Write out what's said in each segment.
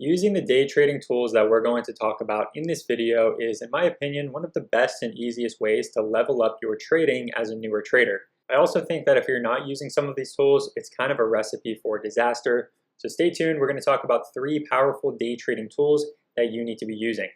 Using the day trading tools that we're going to talk about in this video is, in my opinion, one of the best and easiest ways to level up your trading as a newer trader. I also think that if you're not using some of these tools, it's kind of a recipe for disaster. So stay tuned, we're going to talk about 3 powerful day trading tools that you need to be using.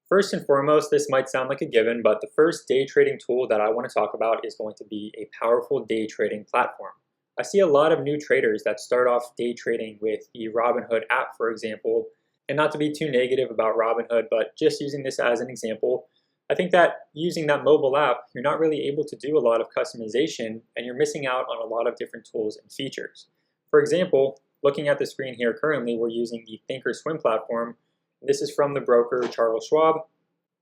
First and foremost, this might sound like a given, but the first day trading tool that I want to talk about is going to be a powerful day trading platform. I see a lot of new traders that start off day trading with the Robinhood app, for example, and not to be too negative about Robinhood, but just using this as an example, I think that using that mobile app, you're not really able to do a lot of customization and you're missing out on a lot of different tools and features. For example, looking at the screen here currently, we're using the Thinkorswim platform. This is from the broker Charles Schwab.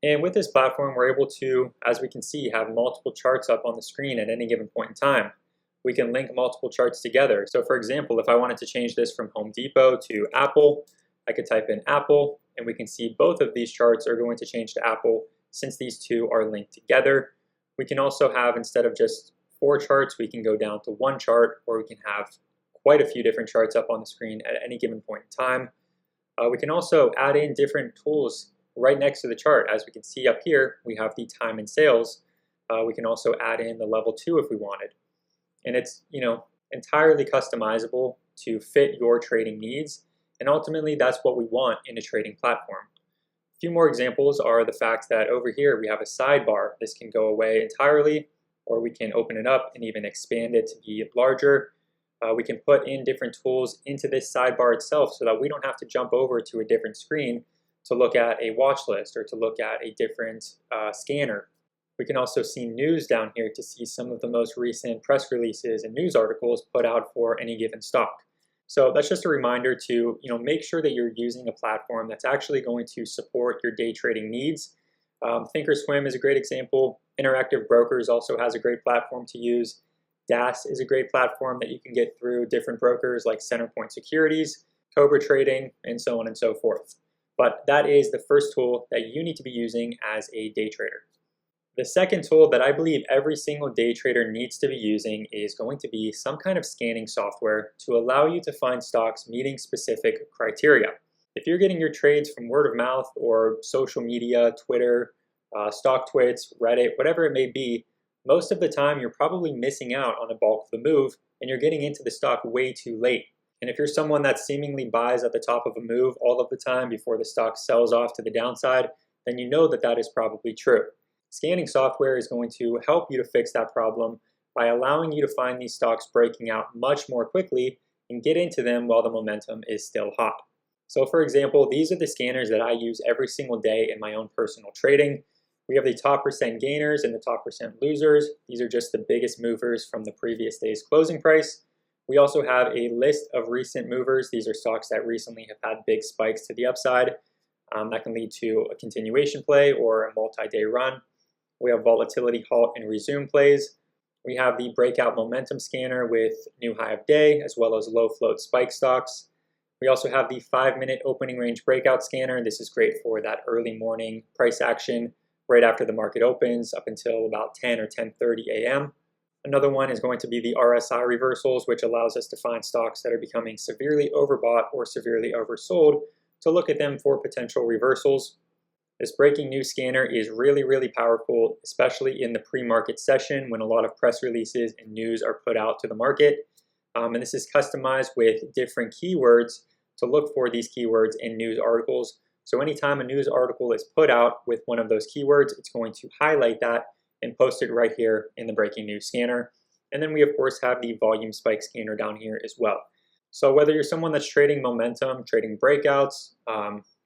And with this platform, we're able to, as we can see, have multiple charts up on the screen at any given point in time. We can link multiple charts together. So for example, if I wanted to change this from Home Depot to Apple, I could type in Apple, and we can see both of these charts are going to change to Apple since these two are linked together. We can also have, instead of just 4 charts, we can go down to 1 chart, or we can have quite a few different charts up on the screen at any given point in time. We can also add in different tools right next to the chart. As we can see up here, we have the time and sales. We can also add in the level 2 if we wanted. And it's, entirely customizable to fit your trading needs. And ultimately, that's what we want in a trading platform. A few more examples are the fact that over here we have a sidebar. This can go away entirely, or we can open it up and even expand it to be larger. We can put in different tools into this sidebar itself so that we don't have to jump over to a different screen to look at a watch list or to look at a different scanner. We can also see news down here to see some of the most recent press releases and news articles put out for any given stock. So that's just a reminder to make sure that you're using a platform that's actually going to support your day trading needs. Thinkorswim is a great example. Interactive Brokers also has a great platform to use. DAS is a great platform that you can get through different brokers like Centerpoint Securities, Cobra Trading, and so on and so forth. But that is the first tool that you need to be using as a day trader. The second tool that I believe every single day trader needs to be using is going to be some kind of scanning software to allow you to find stocks meeting specific criteria. If you're getting your trades from word of mouth or social media, Twitter, StockTwits, Reddit, whatever it may be, most of the time you're probably missing out on a bulk of the move and you're getting into the stock way too late. And if you're someone that seemingly buys at the top of a move all of the time before the stock sells off to the downside, then you know that that is probably true. Scanning software is going to help you to fix that problem by allowing you to find these stocks breaking out much more quickly and get into them while the momentum is still hot. So for example, these are the scanners that I use every single day in my own personal trading. We have the top percent gainers and the top percent losers. These are just the biggest movers from the previous day's closing price. We also have a list of recent movers. These are stocks that recently have had big spikes to the upside. That can lead to a continuation play or a multi-day run. We have volatility halt and resume plays. We have the breakout momentum scanner with new high of day as well as low float spike stocks. We also have the 5-minute opening range breakout scanner. This is great for that early morning price action right after the market opens up until about 10 or 10:30 a.m. Another one is going to be the RSI reversals, which allows us to find stocks that are becoming severely overbought or severely oversold to look at them for potential reversals. This breaking news scanner is really powerful, especially in the pre-market session when a lot of press releases and news are put out to the market. And this is customized with different keywords to look for these keywords in news articles. So anytime a news article is put out with one of those keywords, it's going to highlight that and post it right here in the breaking news scanner. And then we of course have the volume spike scanner down here as well. So whether you're someone that's trading momentum, trading breakouts,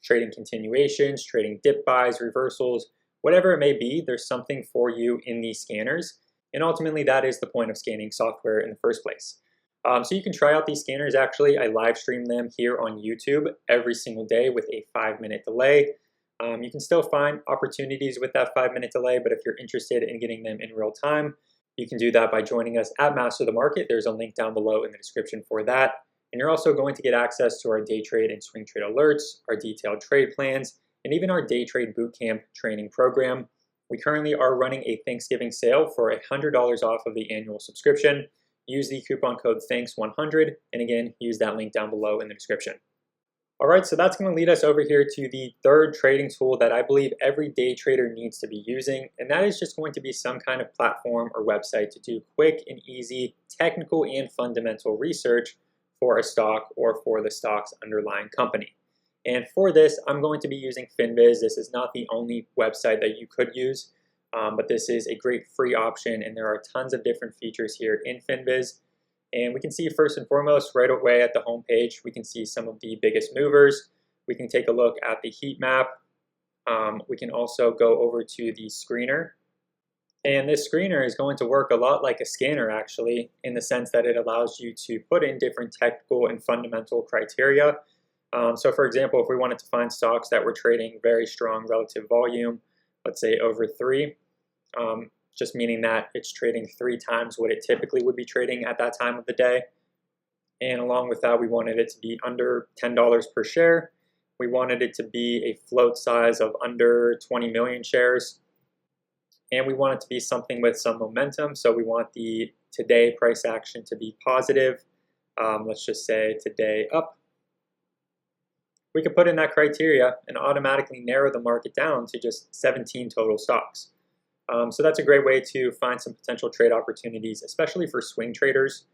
trading continuations, trading dip buys, reversals, whatever it may be, there's something for you in these scanners. And ultimately that is the point of scanning software in the first place. So you can try out these scanners. Actually, I live stream them here on YouTube every single day with a 5-minute delay. You can still find opportunities with that 5-minute delay, but if you're interested in getting them in real time, you can do that by joining us at Master the Market. There's a link down below in the description for that. And you're also going to get access to our day trade and swing trade alerts, our detailed trade plans, and even our day trade bootcamp training program. We currently are running a Thanksgiving sale for $100 off of the annual subscription. use the coupon code THANKS100, and again, use that link down below in the description. All right, so that's going to lead us over here to the third trading tool that I believe every day trader needs to be using, and that is just going to be some kind of platform or website to do quick and easy technical and fundamental research for a stock or for the stock's underlying company. And for this, I'm going to be using Finviz. This is not the only website that you could use, but this is a great free option, and there are tons of different features here in Finviz. And we can see first and foremost right away at the home page, we can see some of the biggest movers. We can take a look at the heat map. We can also go over to the screener. And this screener is going to work a lot like a scanner actually, in the sense that it allows you to put in different technical and fundamental criteria. So for example, if we wanted to find stocks that were trading very strong relative volume, let's say over 3, just meaning that it's trading 3 times what it typically would be trading at that time of the day. And along with that, we wanted it to be under $10 per share. We wanted it to be a float size of under 20 million shares. And we want it to be something with some momentum. So we want the today price action to be positive. Let's just say today up. We could put in that criteria and automatically narrow the market down to just 17 total stocks. So that's a great way to find some potential trade opportunities, especially for swing traders.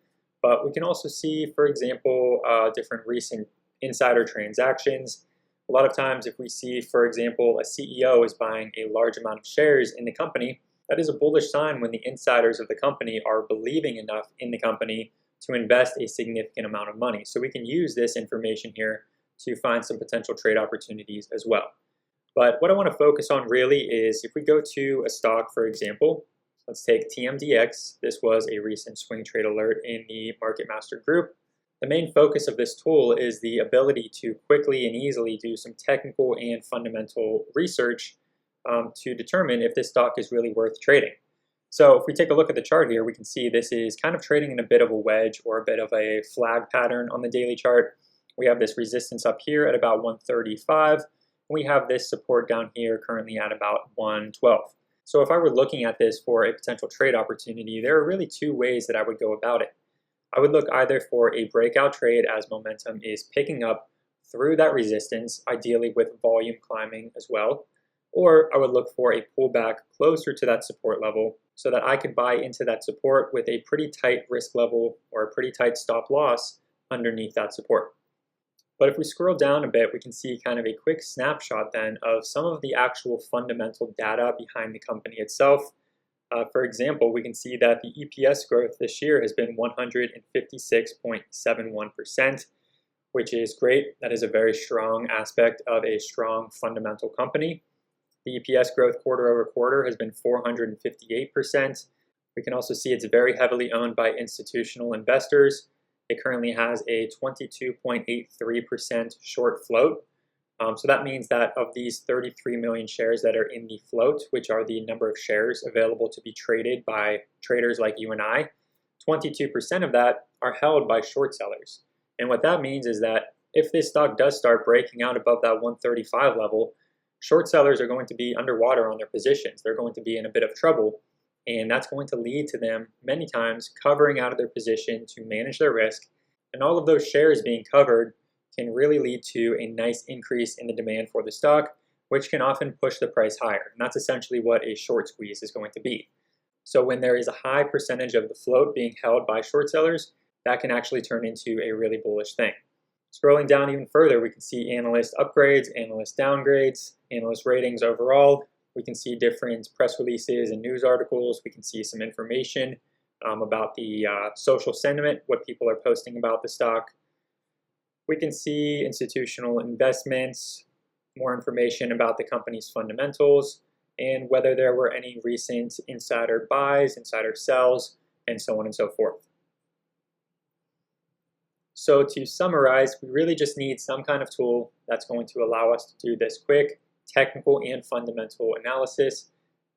But we can also see, for example, different recent insider transactions. A lot of times if we see, for example, a CEO is buying a large amount of shares in the company, that is a bullish sign when the insiders of the company are believing enough in the company to invest a significant amount of money. So we can use this information here to find some potential trade opportunities as well. But what I want to focus on really is if we go to a stock, for example, let's take TMDX. This was a recent swing trade alert in the Market Master group. The main focus of this tool is the ability to quickly and easily do some technical and fundamental research to determine if this stock is really worth trading. So if we take a look at the chart here, we can see this is kind of trading in a bit of a wedge or a bit of a flag pattern on the daily chart. We have this resistance up here at about 135. We have this support down here currently at about 112. So if I were looking at this for a potential trade opportunity, there are really 2 ways that I would go about it. I would look either for a breakout trade as momentum is picking up through that resistance, ideally with volume climbing as well, or I would look for a pullback closer to that support level so that I could buy into that support with a pretty tight risk level or a pretty tight stop loss underneath that support. But if we scroll down a bit, we can see kind of a quick snapshot then of some of the actual fundamental data behind the company itself. For example, we can see that the EPS growth this year has been 156.71%, which is great. That is a very strong aspect of a strong fundamental company. The EPS growth quarter over quarter has been 458%. We can also see it's very heavily owned by institutional investors. It currently has a 22.83% short float. So that means that of these 33 million shares that are in the float, which are the number of shares available to be traded by traders like you and I, 22% of that are held by short sellers. And what that means is that if this stock does start breaking out above that 135 level, short sellers are going to be underwater on their positions. They're going to be in a bit of trouble. And that's going to lead to them many times covering out of their position to manage their risk. And all of those shares being covered can really lead to a nice increase in the demand for the stock, which can often push the price higher. And that's essentially what a short squeeze is going to be. So when there is a high percentage of the float being held by short sellers, that can actually turn into a really bullish thing. Scrolling down even further, we can see analyst upgrades, analyst downgrades, analyst ratings overall. We can see different press releases and news articles. We can see some information about the social sentiment, what people are posting about the stock. We can see institutional investments, more information about the company's fundamentals, and whether there were any recent insider buys, insider sells, and so on and so forth. So to summarize, we really just need some kind of tool that's going to allow us to do this quick, technical and fundamental analysis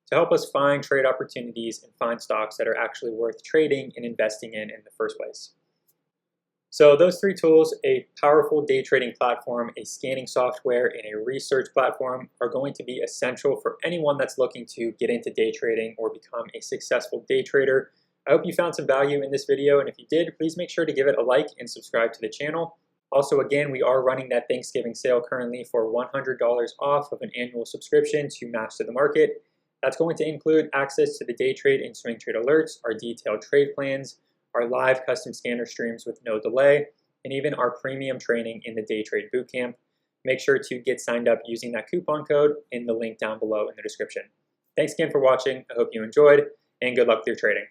to help us find trade opportunities and find stocks that are actually worth trading and investing in the first place. So those 3 tools, a powerful day trading platform, a scanning software, and a research platform are going to be essential for anyone that's looking to get into day trading or become a successful day trader. I hope you found some value in this video, and if you did, please make sure to give it a like and subscribe to the channel. Also, again, we are running that Thanksgiving sale currently for $100 off of an annual subscription to Master the Market. That's going to include access to the day trade and swing trade alerts, our detailed trade plans, our live custom scanner streams with no delay, and even our premium training in the day trade bootcamp. Make sure to get signed up using that coupon code in the link down below in the description. Thanks again for watching. I hope you enjoyed, and good luck with your trading.